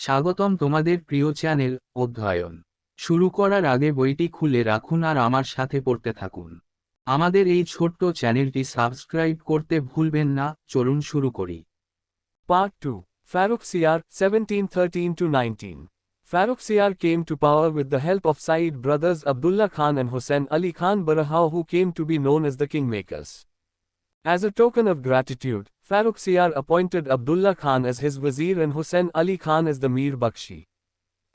স্বাগতম তোমাদের প্রিয় চ্যানেল অধ্যয়ন শুরু করার আগে বইটি খুলে রাখুন আর আমার সাথে পড়তে থাকুন। আমাদের এই ছোট্ট চ্যানেলটি সাবস্ক্রাইব করতে ভুলবেন না। চলুন শুরু করি। Part 2. Farrukhsiyar, 1713 to 19. Farrukhsiyar came to power with the help of Saeed brothers Abdullah Khan and Hussain Ali Khan Barahau, who came to be known as the Kingmakers. As a token of gratitude, Farrukhsiyar appointed Abdullah Khan as his wazir and Hussain Ali Khan as the Mir Bakshi.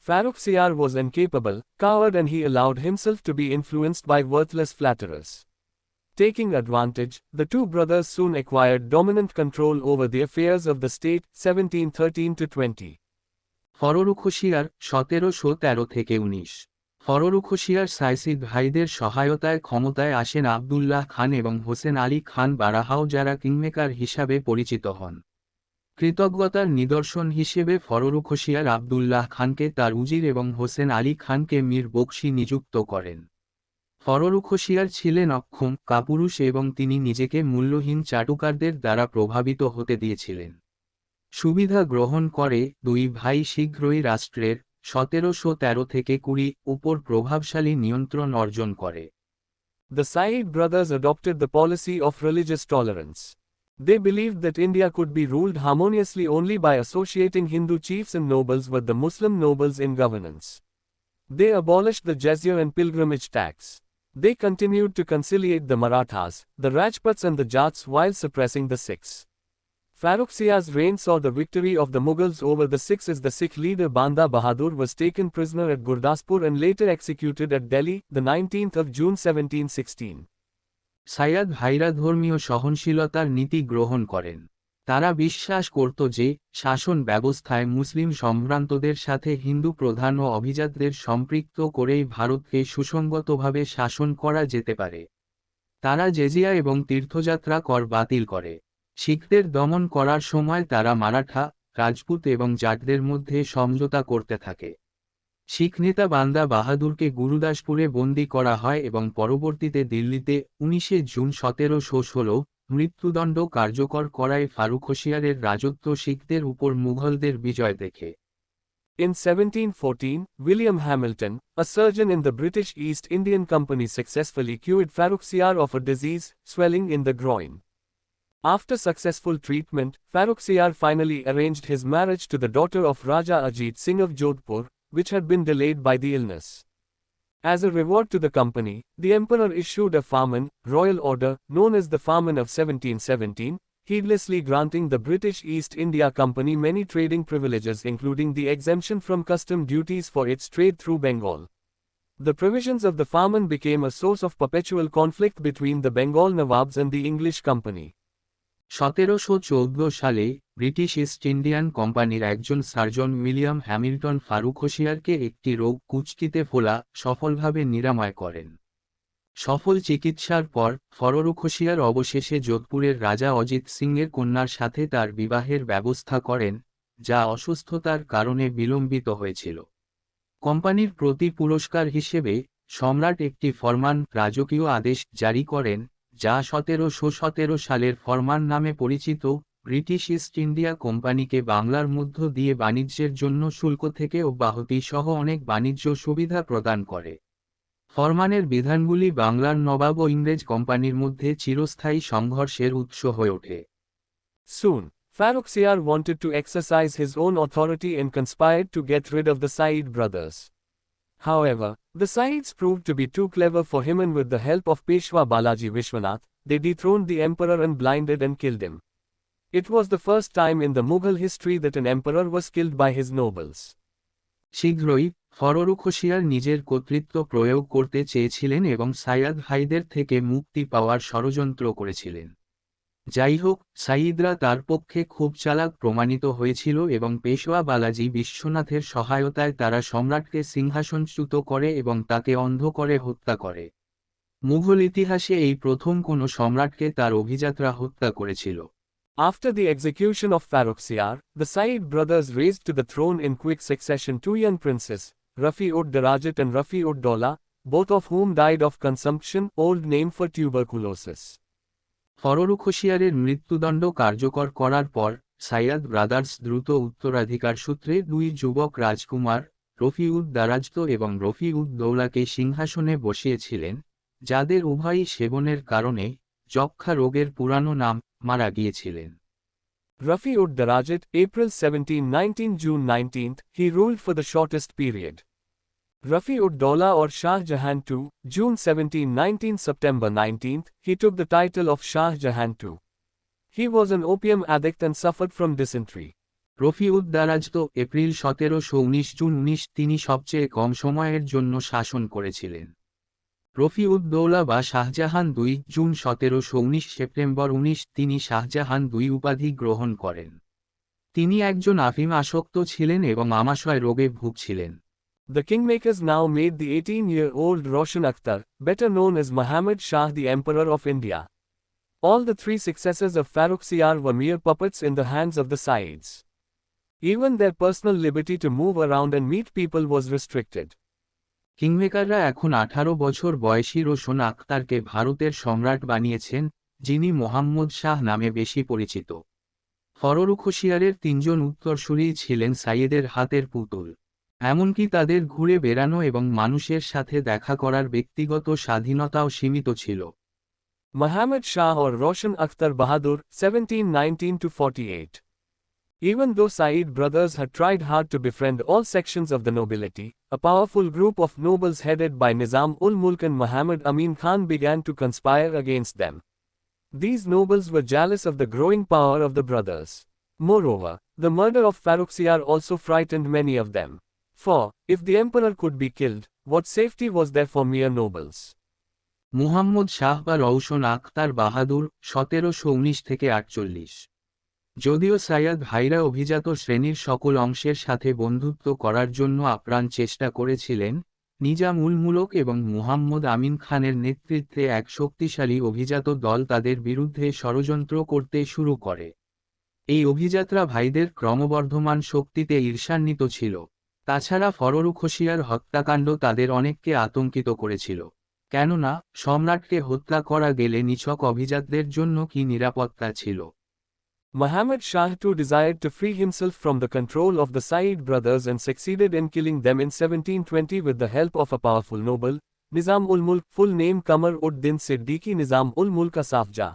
Farrukhsiyar was incapable, coward, and he allowed himself to be influenced by worthless flatterers. Taking advantage, the two brothers soon acquired dominant control over the affairs of the state, 1713 to 20. ফররুখশিয়ার 1713 থেকে 19। ফররুখশিয়ার সাইসিদ ভাইদের সহায়তায় ক্ষমতায় আসেন আবদুল্লাহ খান এবং হোসেন আলী খান বারাহাও, যারা kingmaker হিসাবে পরিচিত হন। কৃতজ্ঞতার নিদর্শন হিসেবে ফররুখশিয়ার আবদুল্লাহ খানকে তার উজির এবং হোসেন আলী খানকে মীর বকশি নিযুক্ত করেন। ফররুখশিয়ার ছিলেন অক্ষম, কাপুরুষ এবং তিনি নিজেকে মূল্যহীন চাটুকারদের দ্বারা প্রভাবিত হতে দিয়েছিলেন। সুবিধা গ্রহণ করে দুই ভাই শীঘ্রই রাষ্ট্রের 1713 থেকে 20 উপর প্রভাবশালী নিয়ন্ত্রণ অর্জন করে। The Saeed brothers adopted the policy of religious tolerance. They believed that India could be ruled harmoniously only by associating Hindu chiefs and nobles with the Muslim nobles in governance. They abolished the jizya and pilgrimage tax. They continued to conciliate the Marathas, the Rajputs and the Jats while suppressing the Sikhs. Farrukhsiyar's reign saw the victory of the Mughals over the Sikhs as the Sikh leader Banda Bahadur was taken prisoner at Gurdaspur and later executed at Delhi, the 19th of June 1716. Syed ভাইরা ধর্মীয় সহনশীলতার নীতি গ্রহণ করেন। তারা বিশ্বাস করত যে শাসন ব্যবস্থায় মুসলিম সম্ভ্রান্তদের সাথে হিন্দু প্রধান ও অভিজাতদের সম্পৃক্ত করেই ভারতকে সুসংগতভাবে শাসন করা যেতে পারে। তারা জেজিয়া এবং তীর্থযাত্রা কর বাতিল করে। শিখদের দমন করার সময় তারা মারাঠা, রাজপুত এবং জাটদের মধ্যে সমঝোতা করতে থাকে। শিখ নেতা বান্দা বাহাদুরকে গুরুদাসপুরে বন্দী করা হয় এবং পরবর্তীতে দিল্লিতে 19 জুন 1716 মৃত্যুদণ্ড কার্যকর করায় ফারুখশিয়ারের রাজত্ব শিখদের উপর মুঘলদের বিজয় দেখে। In 1714, William Hamilton, a surgeon in the British East Indian Company, successfully cured Farrukhsiyar of a disease, swelling in the groin. After successful treatment, Farrukhsiyar finally arranged his marriage to the daughter of Raja Ajit Singh of Jodhpur, which had been delayed by the illness. As a reward to the company, the emperor issued a farman, royal order, known as the Farman of 1717, heedlessly granting the British East India Company many trading privileges, including the exemption from custom duties for its trade through Bengal. The provisions of the Farman became a source of perpetual conflict between the Bengal Nawabs and the English Company. 1714 সালে British east Indian কোম্পানির একজন surgeon William Hamilton ফারুখশিয়ারকে একটি রোগ কুষ্ঠিতে ফোলা সফলভাবে নিরাময় করেন। সফল চিকিৎসার পর ফররুখশিয়ার অবশেষে যোধপুরের রাজা অজিত সিংয়ের কন্যার সাথে তার বিবাহের ব্যবস্থা করেন, যা অসুস্থতার কারণে বিলম্বিত হয়েছিল। কোম্পানির প্রতি পুরস্কার হিসেবে সম্রাট একটি ফরমান, রাজকীয় আদেশ জারি করেন, যা 1717 সালের ফরমান নামে পরিচিত, ব্রিটিশ ইস্ট ইন্ডিয়া কোম্পানিকে বাংলার মধ্য দিয়ে বাণিজ্যের জন্য শুল্ক থেকে অব্যাহতি সহ অনেক বাণিজ্য সুবিধা প্রদান করে। ফরমানের বিধানগুলি বাংলার নবাব ও ইংরেজ কোম্পানির মধ্যে চিরস্থায়ী সংঘর্ষের উৎস হয়ে ওঠে। Soon, Farrukhsiyar wanted to exercise his own authority and conspired to get rid of the Saeed brothers. However, the Saeeds proved to be too clever for him, and with the help of Peshwa Balaji Vishwanath, they dethroned the emperor and blinded and killed him. It was the first time in the Mughal history that an emperor was killed by his nobles. শীঘ্রই ফররুখশিয়ার নিজের কর্তৃত্ব প্রয়োগ করতে চেয়েছিলেন এবং সাইয়াদ ভাইদের থেকে মুক্তি পাওয়ার ষড়যন্ত্র করেছিলেন। যাই হোক, সাইদরা তার পক্ষে খুব চালাক প্রমাণিত হয়েছিল এবং পেশওয়া বালাজি বিশ্বনাথের সহায়তায় তারা সম্রাটকে সিংহাসনচ্যুত করে এবং তাকে অন্ধ করে হত্যা করে। মুঘল ইতিহাসে এই প্রথম কোনো সম্রাটকে তার অভিজাতরা হত্যা করেছিল। After the execution of Farrukhsiyar, the Saeed brothers raised to the throne in quick succession two young princes, Rafi-ud-Darajat and Rafi-ud-Dawla, both of whom died of consumption, old name for tuberculosis. ফররুখশিয়ারের মৃত্যুদণ্ড কার্যকর করার পর Syed brothers দ্রুত উত্তরাধিকার সূত্রে দুই যুবক রাজকুমার রফি-উদ-দারাজত এবং রফি-উদ-দৌলাকে সিংহাসনে বসিয়েছিলেন, যাদের উভয়ই সেবনের কারণে যক্ষ্মা রোগের পুরানো নাম মারা গিয়েছিলেন। Rafi-ud-Darajat, April 17, 19, June 19, he ruled for the shortest period. Rafi-ud-Dawla or Shah Jahan II, June 17, 19, September 19, he took the title of Shah Jahan II. He was an opium addict and suffered from dysentery. Rafi-ud-Darajat April 1719 June 19 তিনি সবচেয়ে কম সময়ের জন্য শাসন করেছিলেন। রফি-উদ-দৌলা বা Shahjahan II, June 1719 September 19 তিনি Shahjahan II উপাধি গ্রহণ করেন। তিনি একজন আফিম আসক্ত ছিলেন এবং আমাশয় রোগে ভুগছিলেন। The kingmakers now made the 18-year-old Roshan Akhtar, better known as Muhammad Shah, the Emperor of India. All the three successors of Farrukhsiyar were mere puppets in the hands of the Saids. Even their personal liberty to move around and meet people was restricted. কিংমেকাররা এখন 18 বছর বয়সী রোশন আখতারকে ভারতের সম্রাট বানিয়েছেন, যিনি মোহাম্মদ শাহ নামে বেশি পরিচিত। ফররুখশিয়ারের তিনজন উত্তরসূরি ছিলেন সাইয়েদের হাতের পুতুল। এমনকি তাদের ঘুরে বেড়ানো এবং মানুষের সাথে দেখা করার ব্যক্তিগত স্বাধীনতাও সীমিত ছিল। Muhammad Shah or Roshan Akhtar Bahadur, 1719–48. Even though Said brothers had tried hard to befriend all sections of the nobility, a powerful group of nobles headed by Nizam-ul-Mulk and Muhammad Amin Khan began to conspire against them. These nobles were jealous of the growing power of the brothers. Moreover, the murder of Farrukhsiyar also frightened many of them. For, if the emperor could be killed, what safety was there for mere nobles? Muhammad Shah বা রওশন আখতার বাহাদুর 1719–48। যদিও সাইয়াদ ভাইরা অভিজাত শ্রেণীর সকল অংশের সাথে বন্ধুত্ব করার জন্য আপ্রাণ চেষ্টা করেছিলেন, নিজাম-উল-মুলক এবং মুহাম্মদ আমিন খানের নেতৃত্বে এক শক্তিশালী অভিজাত দল তাদের বিরুদ্ধে ষড়যন্ত্র করতে শুরু করে। এই অভিজাতরা ভাইদের ক্রমবর্ধমান শক্তিতে ঈর্ষান্বিত ছিল। তাছাড়া ফররুখশিয়ার হত্যাকাণ্ড তাদের অনেককে আতঙ্কিত করেছিল, কেননা সম্রাটকে হত্যা করা গেলে নিছক অভিজাতদের জন্য কি নিরাপত্তা ছিল। Muhammad Shah too desired to free himself from the control of the Said brothers and succeeded in killing them in 1720 with the help of a powerful noble, Nizam-ul-Mulk, full name Qamar-ud-Din Siddiqui Nizam-ul-Mulk Asafjah.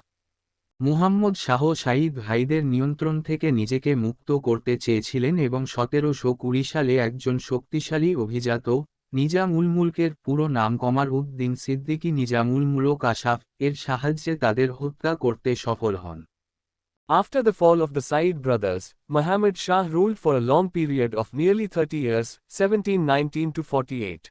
Muhammad Shah Saeed ভাইদের নিয়ন্ত্রণ থেকে নিজেকে মুক্ত করতে চেয়েছিলেন এবং 1720 সালে একজন শক্তিশালী অভিজাত, নিজাম-উল-মুলকের পুরো নাম কমার-উদ-দিন সিদ্দিকী নিজাম-উল-মুলক আসাফ এর সাহায্যে তাদের হত্যা করতে সফল হন। After the fall of the Said brothers, Muhammad Shah ruled for a long period of nearly 30 years, 1719–48.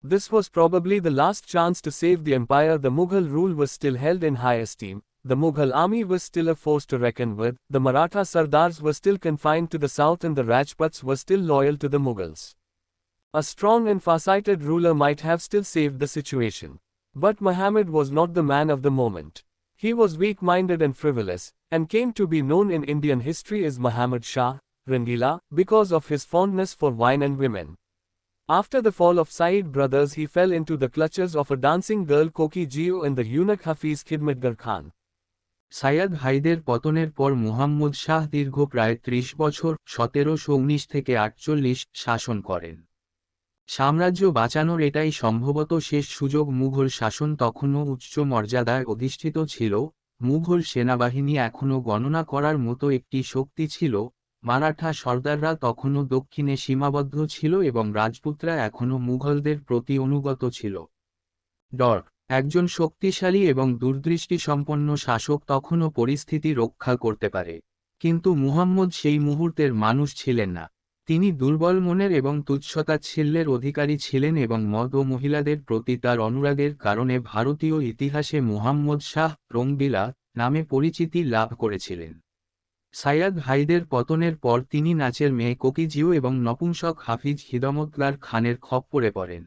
This was probably the last chance to save the empire. The Mughal rule was still held in high esteem, the Mughal army was still a force to reckon with, the Maratha Sardars were still confined to the south and the Rajputs were still loyal to the Mughals. A strong and farsighted ruler might have still saved the situation. But Muhammad was not the man of the moment. He was weak-minded and frivolous, and came to be known in Indian history as Muhammad Shah, Rangila, because of his fondness for wine and women. After the fall of Said brothers, he fell into the clutches of a dancing girl Koki Jio and the eunuch Hafiz Khidmatgar Khan. Syed ভাইদের পতনের পর মুহাম্মদ শাহ দীর্ঘ প্রায় 30 বছর 1719–48 শাসন করেন। সাম্রাজ্য বাঁচানোর এটাই সম্ভবত শেষ সুযোগ। মুঘল শাসন তখনও উচ্চ মর্যাদায় অধিষ্ঠিত ছিল, মুঘল সেনাবাহিনী এখনও গণনা করার মতো একটি শক্তি ছিল, মারাঠা সর্দাররা তখনও দক্ষিণে সীমাবদ্ধ ছিল এবং রাজপুতরা এখনও মুঘলদের প্রতি অনুগত ছিল। একজন শক্তিশালী এবং দূরদৃষ্টিসম্পন্ন শাসক তখনও পরিস্থিতি রক্ষা করতে পারে, কিন্তু মুহাম্মদ সেই মুহূর্তের মানুষ ছিলেন না। তিনি দুর্বল মনের এবং তুচ্ছতাচ্ছিল্যের অধিকারী ছিলেন এবং মদ ও মহিলাদের প্রতি তার অনুরাগের কারণে ভারতীয় ইতিহাসে মুহাম্মদ শাহ রঙ্গিলা নামে পরিচিতি লাভ করেছিলেন। সাইয়াদ ভাইদের পতনের পর তিনি নাচের মেয়ে কোকিজিও এবং নপুংসক হাফিজ খিদমতগার খানের খপ্পরে পড়েন।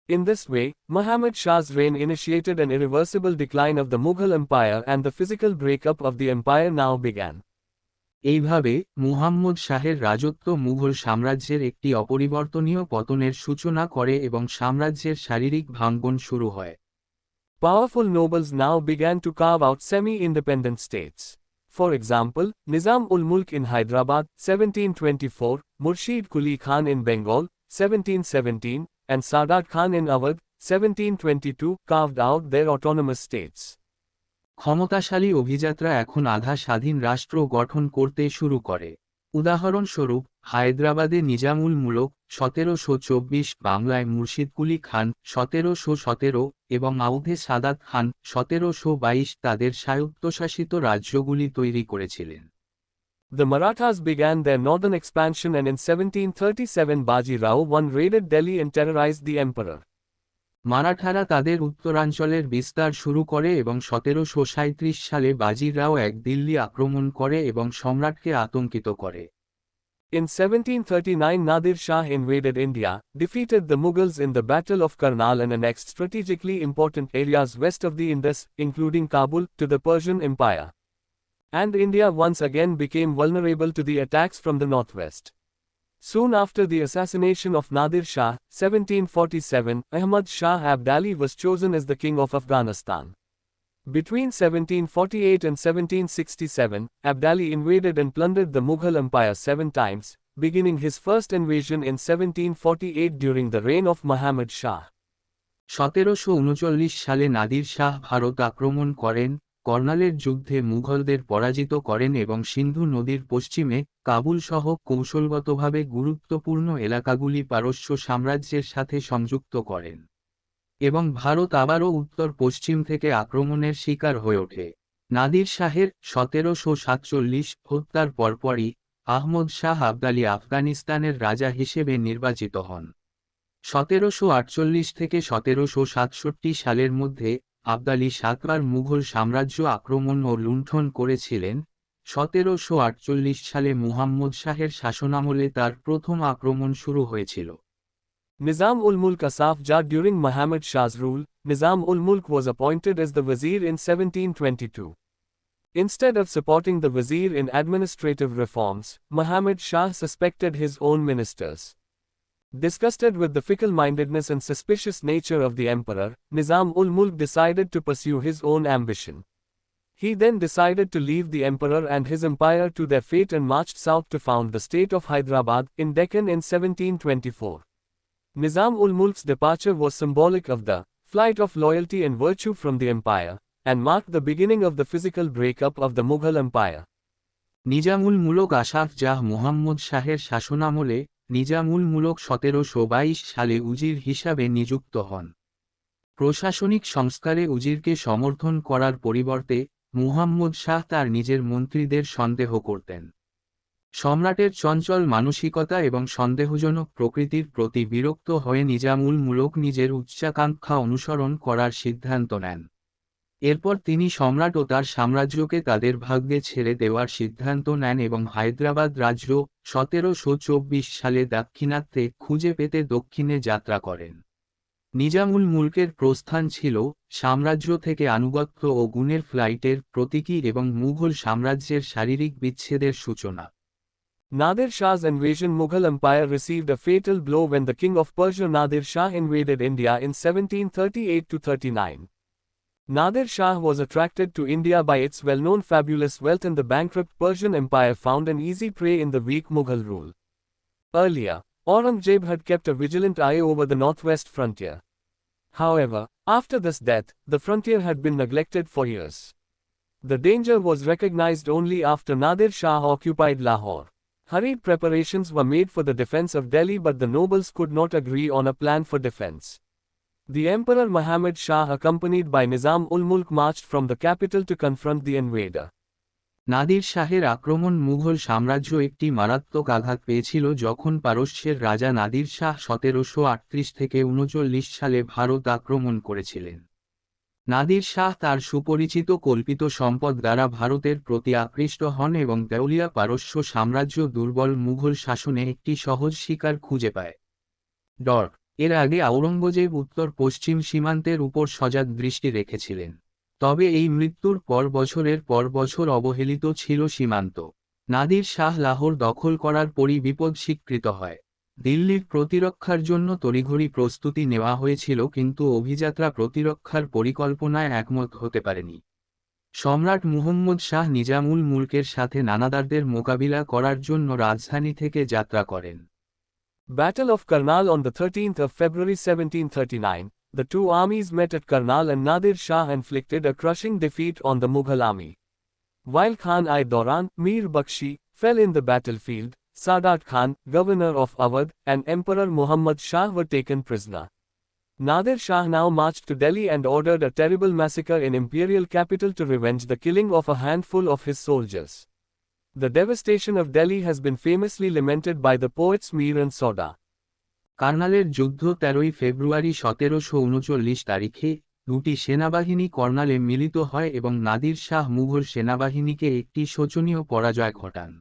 In this way, Muhammad Shah's reign initiated an irreversible decline of the Mughal Empire and the physical breakup of the empire now began. এইভাবে মুহাম্মদ শাহের রাজত্ব মুঘল সাম্রাজ্যের একটি অপরিবর্তনীয় পতনের সূচনা করে এবং সাম্রাজ্যের শারীরিক ভাঙ্গন শুরু হয়। Powerful nobles now began to carve out semi-independent states. For example, Nizam-ul-Mulk in Hyderabad, 1724, Murshid Quli Khan in Bengal, 1717, and Sadat Khan in Awadh, 1722, carved out their autonomous states. ক্ষমতাশালী অভিজাতরা এখন আধা স্বাধীন রাষ্ট্র গঠন করতে শুরু করে। উদাহরণস্বরূপ, হায়দ্রাবাদে নিজামুল মুলক 1724, বাংলায় মুর্শিদ কুলি খান 1717 এবং আউধে সাদাত খান 1722 তাদের স্বায়ত্তশাসিত রাজ্যগুলি তৈরি করেছিলেন। The Marathas began their northern expansion, and in 1737 Baji Rao I raided Delhi and terrorized the emperor. মারাঠারা তাদের উত্তরাঞ্চলের বিস্তার শুরু করে এবং 1737 সালে বাজি রাও এক দিল্লি আক্রমণ করে এবং সম্রাটকে আতঙ্কিত করে। In 1739 Nadir Shah invaded India, defeated the Mughals in the Battle of Karnal and annexed strategically important areas west of the Indus, including Kabul, to the Persian Empire. And India once again became vulnerable to the attacks from the northwest. Soon after the assassination of Nadir Shah, 1747, Ahmad Shah Abdali was chosen as the king of Afghanistan. Between 1748 and 1767, Abdali invaded and plundered the Mughal Empire 7 times, beginning his first invasion in 1748 during the reign of Muhammad Shah. 1739 সালে নাদির শাহ ভারত আক্রমণ করেন, কর্নালের যুদ্ধে মুঘলদের পরাজিত করেন এবং সিন্ধু নদীর পশ্চিমে, কাবুল সহ কৌশলগতভাবে গুরুত্বপূর্ণ এলাকাগুলি পারস্য সাম্রাজ্যের সাথে সংযুক্ত করেন। এবং ভারত আবারও উত্তর পশ্চিম থেকে আক্রমণের শিকার হয়ে ওঠে। নাদির শাহের 1747 হত্যার পরপরই আহমদ শাহ আবদালি আফগানিস্তানের রাজা হিসেবে নির্বাচিত হন। 1748 থেকে 1767 সালের মধ্যে আবদালি 7 বার মুঘল সাম্রাজ্য আক্রমণ ও লুণ্ঠন করেছিলেন। 1748 সালে মুহাম্মদ শাহের শাসনামলে তার প্রথম আক্রমণ শুরু হয়েছিল। Nizam-ul-Mulk Asaf Jah. During Muhammad Shah's rule, Nizam-ul-Mulk was appointed as the Wazir in 1722. Instead of supporting the Wazir in administrative reforms, Muhammad Shah suspected his own ministers. Disgusted with the fickle-mindedness and suspicious nature of the emperor, Nizam-ul-Mulk decided to pursue his own ambition. He then decided to leave the emperor and his empire to their fate and marched south to found the state of Hyderabad, in Deccan in 1724. Nizam-ul-Mulk's departure was symbolic of the flight of loyalty and virtue from the empire, and marked the beginning of the physical breakup of the Mughal Empire. Nizamul মুলক আসাফ জাহ মুহাম্মদ শাহের শাসনামলে নিজামুল মুলক 1722 সালে উজির হিসাবে নিযুক্ত হন। প্রশাসনিক সংস্কারে উজিরকে সমর্থন করার পরিবর্তে মুহাম্মদ শাহ তার নিজের মন্ত্রীদের সন্দেহ করতেন। সম্রাটের চঞ্চল মানসিকতা এবং সন্দেহজনক প্রকৃতির প্রতি বিরক্ত হয়ে নিজামুল মুলক নিজের উচ্চাকাঙ্ক্ষা অনুসরণ করার সিদ্ধান্ত নেন। এরপর তিনি সম্রাট ও তার সাম্রাজ্যকে তাদের ভাগ্যে ছেড়ে দেওয়ার সিদ্ধান্ত নেন এবং হায়দ্রাবাদ রাজ্য 1724 সালে দাক্ষিণাত্যে খুঁজে পেতে দক্ষিণে যাত্রা করেন। নিজামুল মুলকের প্রস্থান ছিল সাম্রাজ্য থেকে আনুগত্য ও গুণের ফ্লাইটের প্রতীকী এবং মুঘল সাম্রাজ্যের শারীরিক বিচ্ছেদের সূচনা। Nadir Shah's invasion Mughal Empire received a fatal blow when the king of Persia Nadir Shah invaded India in 1738–39. Nadir Shah was attracted to India by its well-known fabulous wealth, and the bankrupt Persian Empire found an easy prey in the weak Mughal rule. Earlier, Aurangzeb had kept a vigilant eye over the northwest frontier. However, after this death, the frontier had been neglected for years. The danger was recognized only after Nadir Shah occupied Lahore. Hurried preparations were made for the defense of Delhi, but the nobles could not agree on a plan for defense. The Emperor Muhammad Shah, accompanied by Nizam-ul-Mulk, marched from the capital to confront the invader. Nadir শাহের আক্রমণ মুঘল সাম্রাজ্য একটি মারাত্মক আঘাত পেয়েছিল যখন পারস্যের রাজা নাদির শাহ 1738 থেকে 39 সালে ভারত আক্রমণ করেছিলেন। নাদির শাহ তার সুপরিচিত কল্পিত সম্পদ দ্বারা ভারতের প্রতি আকৃষ্ট হন এবং দেউলিয়া পারস্য সাম্রাজ্য দুর্বল মুঘল শাসনে একটি সহজ শিকার খুঁজে পায়। এর আগে আওরঙ্গজেব উত্তর পশ্চিম সীমান্তের উপর সজাগ দৃষ্টি রেখেছিলেন। তবে এই মৃত্যুর পর বছরের পর বছর অবহেলিত ছিল সীমান্ত। নাদির শাহ লাহোর দখল করার পরই বিপদ স্বীকৃত হয়। দিল্লির প্রতিরক্ষার জন্য তড়িঘড়ি প্রস্তুতি নেওয়া হয়েছিল, কিন্তু অভিযাত্রা প্রতিরক্ষার পরিকল্পনায় একমত হতে পারেনি। সম্রাট মুহম্মদ শাহ নিজামুল মুলকের সাথে নানাদারদের মোকাবিলা করার জন্য রাজধানী থেকে যাত্রা করেন। Battle of Karnal on the 13th of February 1739, the two armies met at Karnal and Nadir Shah inflicted a crushing defeat on the Mughal army. While Khan-i-Doran, Mir Bakshi, fell in the battlefield, Sadat Khan, governor of Awadh, and Emperor Muhammad Shah were taken prisoner. Nadir Shah now marched to Delhi and ordered a terrible massacre in imperial capital to revenge the killing of a handful of his soldiers. The devastation of Delhi has been famously lamented by the poets Mir and Soda. কার্নালের যুদ্ধ 13 ফেব্রুয়ারি 1739 তারিখে দুটি সেনাবাহিনী কর্নালে মিলিত হয় এবং নাদির শাহ মুঘল সেনাবাহিনীকে একটি শোচনীয় পরাজয় ঘটান।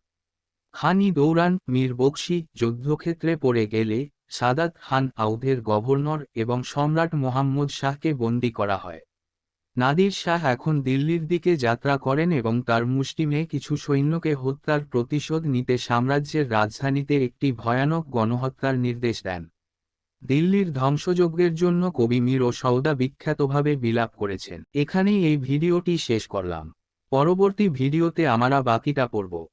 খান-ই-দৌরান, মীর বখশি যুদ্ধক্ষেত্রে পড়ে গেলে সাদাত খান আউধের গভর্নর এবং সম্রাট মোহাম্মদ শাহকে বন্দী করা হয়। নাদির শাহ এখন দিল্লির দিকে যাত্রা করেন এবং তার মুষ্টিমেয় কিছু সৈন্যকে হত্যার প্রতিশোধ নিতে সাম্রাজ্যের রাজধানীতে একটি ভয়ানক গণহত্যার নির্দেশ দেন। দিল্লির ধ্বংসযজ্ঞের জন্য কবি মীর ও সওদা বিখ্যাতভাবে বিলাপ করেছেন। এখানেই এই ভিডিওটি শেষ করলাম। পরবর্তী ভিডিওতে আমরা বাকিটা পড়ব।